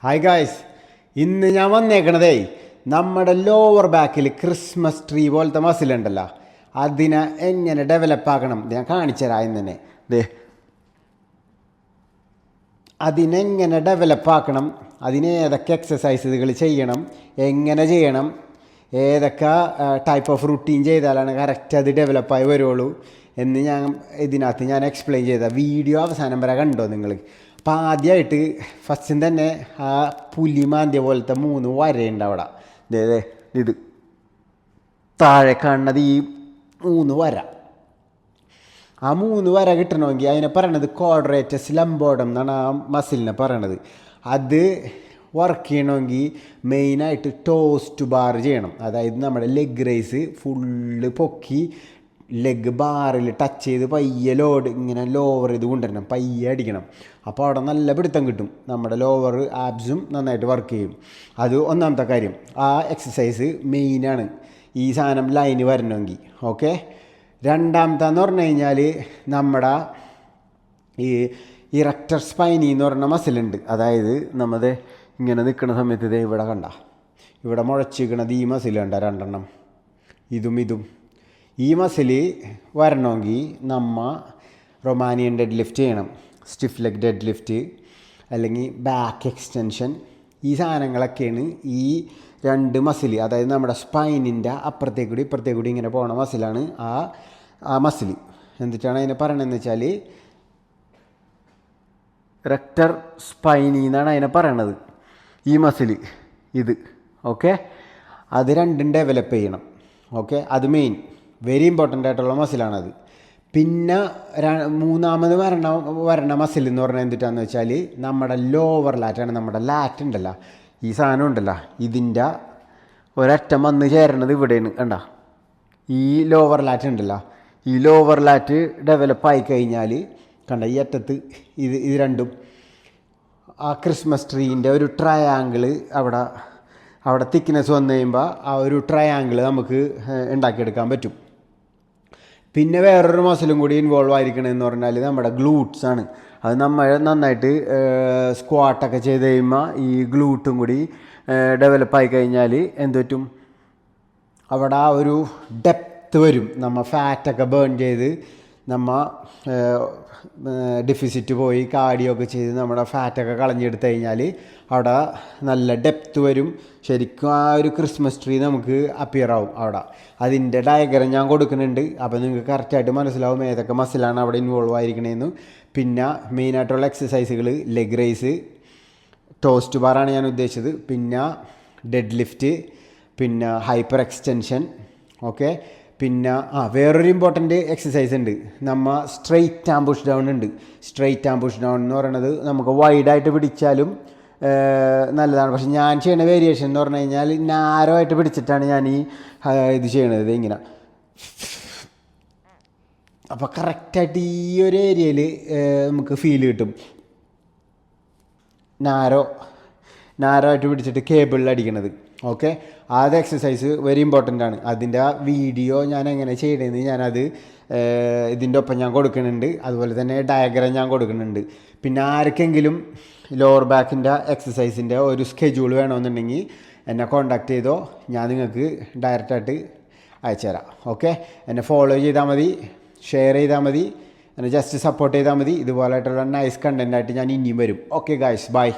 Hi guys, ഇന്ന് ഞാൻ വന്നേക്കണതേ നമ്മുടെ ലോവർ ബാക്കിൽ ക്രിസ്മസ് ട്രീ പോലത്തെ മസിലുണ്ടല്ലോ, അതിനെ എങ്ങനെ ഡെവലപ്പ് ആക്കണം ഞാൻ കാണിച്ചു തരാം. ഇന്ന് തന്നെ അതിനെങ്ങനെ ഡെവലപ്പ് ആക്കണം, അതിന് ഏതൊക്കെ എക്സസൈസുകൾ ചെയ്യണം, എങ്ങനെ ചെയ്യണം, ഏതൊക്കെ ടൈപ്പ് ഓഫ് റുട്ടീൻ ചെയ്താലാണ് കറക്റ്റ് അത് ഡെവലപ്പായി വരുള്ളൂ എന്ന് ഇതിനകത്ത് ഞാൻ എക്സ്പ്ലെയിൻ ചെയ്ത വീഡിയോ അവസാനം വരെ കണ്ടോ നിങ്ങൾ? അപ്പോൾ ആദ്യമായിട്ട് ഫസ്റ്റും തന്നെ ആ പുലിമാന്തിയ പോലത്തെ 3 വരയുണ്ട് അവിടെ. ഇത് താഴെ കാണുന്നത് ഈ 3 വര. ആ 3 വര കിട്ടണമെങ്കിൽ അതിനെ പറയണത് ക്വാഡ്രേറ്റസ് ലംബോർഡം എന്നാണ് ആ മസിലിനെ പറയണത്. അത് വർക്ക് ചെയ്യണമെങ്കിൽ മെയിനായിട്ട് ടോസ്റ്റ് ബാർ ചെയ്യണം. അതായത് നമ്മുടെ ലെഗ് റേസ് ഫുള്ള് പൊക്കി ലെഗ് ബാറിൽ ടച്ച് ചെയ്ത് പയ്യെ ഇങ്ങനെ ലോവർ ചെയ്ത് കൊണ്ടുവരണം, പയ്യെ അടിക്കണം. അപ്പോൾ അവിടെ നല്ല പിടുത്തം കിട്ടും, നമ്മുടെ ലോവർ ആബ്സും നന്നായിട്ട് വർക്ക് ചെയ്യും. അത് ഒന്നാമത്തെ കാര്യം. ആ എക്സസൈസ് മെയിനാണ് ഈ സാധനം ലൈന് വരണമെങ്കിൽ. ഓക്കെ, രണ്ടാമത്തെന്ന് പറഞ്ഞു കഴിഞ്ഞാൽ നമ്മുടെ ഈ ഇറക്ടർ സ്പൈനി എന്ന് പറഞ്ഞ മസിലുണ്ട്. അതായത് നമ്മുടെ ഇങ്ങനെ നിൽക്കുന്ന സമയത്ത് ഇതേ ഇവിടെ കണ്ട, ഇവിടെ മുഴച്ചിരിക്കണത് ഈ മസിൽ കണ്ട, 2 ഇതും. ഈ മസിൽ വരണമെങ്കിൽ റൊമാനിയൻ ഡെഡ് ലിഫ്റ്റ് ചെയ്യണം, സ്റ്റിഫ് ലെഗ് ഡെഡ് ലിഫ്റ്റ്, അല്ലെങ്കിൽ ബാക്ക് എക്സ്റ്റൻഷൻ. ഈ സാധനങ്ങളൊക്കെയാണ് ഈ 2 മസിൽ. അതായത് നമ്മുടെ സ്പൈനിൻ്റെ അപ്പുറത്തേക്കൂടി ഇപ്പുറത്തേക്കൂടി ഇങ്ങനെ പോണ മസിലാണ് ആ മസിൽ. എന്നിട്ടാണ് അതിനെ പറയണതെന്ന് വെച്ചാൽ റെക്ടർ സ്പൈനി എന്നാണ് അതിനെ പറയണത്, ഈ മസിൽ ഇത്. ഓക്കെ, അത് 2 ഡെവലപ്പ് ചെയ്യണം. ഓക്കെ, അത് മെയിൻ വെരി ഇമ്പോർട്ടൻ്റ് ആയിട്ടുള്ള മസിലാണത്. പിന്നെ മൂന്നാമത് വരണ മസിൽ എന്ന് പറഞ്ഞാൽ എന്തിട്ടാന്ന് വെച്ചാൽ നമ്മുടെ ലോവർ ലാറ്റാണ്. നമ്മുടെ ലാറ്റ് ഉണ്ടല്ലോ, ഈ സാധനം ഉണ്ടല്ലോ, ഇതിൻ്റെ ഒരറ്റം വന്ന് ചേരണത് ഇവിടെയാണ് കണ്ട. ഈ ലോവർ ലാറ്റ് ഉണ്ടല്ലോ, ഈ ലോവർ ലാറ്റ് ഡെവലപ്പായി കഴിഞ്ഞാൽ കണ്ട ഈ അറ്റത്ത് ഇത് രണ്ടും ആ ക്രിസ്മസ് ട്രീൻ്റെ ഒരു ട്രയാങ്കിള് അവിടെ തിക്നെസ് വന്നു കഴിയുമ്പോൾ ആ ഒരു ട്രയാങ്കിൾ നമുക്ക് ഉണ്ടാക്കിയെടുക്കാൻ പറ്റും. പിന്നെ വേറൊരു മസിലും കൂടി ഇൻവോൾവ് ആയിരിക്കണമെന്ന് പറഞ്ഞാൽ നമ്മുടെ ഗ്ലൂട്ട്സ് ആണ്. അത് നമ്മൾ നന്നായിട്ട് സ്ക്വാട്ടൊക്കെ ചെയ്ത് കഴിയുമ്പോൾ ഈ ഗ്ലൂട്ടും കൂടി ഡെവലപ്പായി കഴിഞ്ഞാൽ എന്ത് പറ്റും, അവിടെ ആ ഒരു ഡെപ്ത്ത് വരും. നമ്മൾ ഫാറ്റൊക്കെ ബേൺ ചെയ്ത് ഡെഫിസിറ്റ് പോയി കാർഡിയൊക്കെ ചെയ്ത് നമ്മുടെ ഫാറ്റൊക്കെ കളഞ്ഞെടുത്ത് കഴിഞ്ഞാൽ അവിടെ നല്ല ഡെപ്ത്ത് വരും. ശരിക്കും ആ ഒരു ക്രിസ്മസ് ട്രീ നമുക്ക് അപ്പിയർ ആവും അവിടെ. അതിൻ്റെ ഡയഗ്രം ഞാൻ കൊടുക്കുന്നുണ്ട്, അപ്പോൾ നിങ്ങൾക്ക് കറക്റ്റായിട്ട് മനസ്സിലാവും ഏതൊക്കെ മസിലാണ് അവിടെ ഇൻവോൾവ് ആയിരിക്കണേന്ന്. പിന്നെ മെയിനായിട്ടുള്ള എക്സസൈസുകൾ ലെഗ് റേസ്, ടോസ്റ്റ് ബാറാണ് ഞാൻ ഉദ്ദേശിച്ചത്, പിന്നെ ഡെഡ് ലിഫ്റ്റ്, പിന്നെ ഹൈപ്പർ എക്സ്റ്റൻഷൻ. ഓക്കെ, പിന്നെ വേറൊരു ഇമ്പോർട്ടൻ്റ് എക്സസൈസ് ഉണ്ട്, സ്ട്രെയിറ്റ് ആം പുഷ് ഡൗൺ ഉണ്ട്. സ്ട്രെയിറ്റ് ആം പുഷ് ഡൗൺ എന്ന് പറയുന്നത് നമുക്ക് വൈഡായിട്ട് പിടിച്ചാലും നല്ലതാണ്. പക്ഷെ ഞാൻ ചെയ്യുന്ന വേരിയേഷൻ എന്ന് പറഞ്ഞു കഴിഞ്ഞാൽ നാരോ ആയിട്ട് പിടിച്ചിട്ടാണ് ഞാൻ ഇത് ചെയ്യണത് ഇങ്ങനെ. അപ്പോൾ കറക്റ്റായിട്ട് ഈ ഒരു ഏരിയയിൽ നമുക്ക് ഫീൽ കിട്ടും. നാരോ ആയിട്ട് പിടിച്ചിട്ട് കേബിളിൽ അടിക്കണത്. ഓക്കെ, അത് എക്സസൈസ് വെരി ഇമ്പോർട്ടൻ്റ് ആണ്. അതിൻ്റെ വീഡിയോ ഞാൻ എങ്ങനെ ചെയ്യണമെന്ന് ഞാനത് ഇതിൻ്റെ ഒപ്പം ഞാൻ കൊടുക്കുന്നുണ്ട്. അതുപോലെ തന്നെ ഡയഗ്രം ഞാൻ കൊടുക്കുന്നുണ്ട്. പിന്നെ ആർക്കെങ്കിലും ലോവർ ബാക്കിൻ്റെ എക്സസൈസിൻ്റെ ഒരു സ്കെഡ്യൂൾ വേണമെന്നുണ്ടെങ്കിൽ എന്നെ കോൺടാക്റ്റ് ചെയ്തോ, ഞാൻ നിങ്ങൾക്ക് ഡയറക്റ്റായിട്ട് അയച്ചു തരാം. ഓക്കെ, എന്നെ ഫോളോ ചെയ്താൽ മതി, ഷെയർ ചെയ്താൽ മതി, എന്നെ ജസ്റ്റ് സപ്പോർട്ട് ചെയ്താൽ മതി. ഇതുപോലെയായിട്ടുള്ള നൈസ് കണ്ടൻറ്റായിട്ട് ഞാൻ ഇനിയും വരും. Okay guys, by.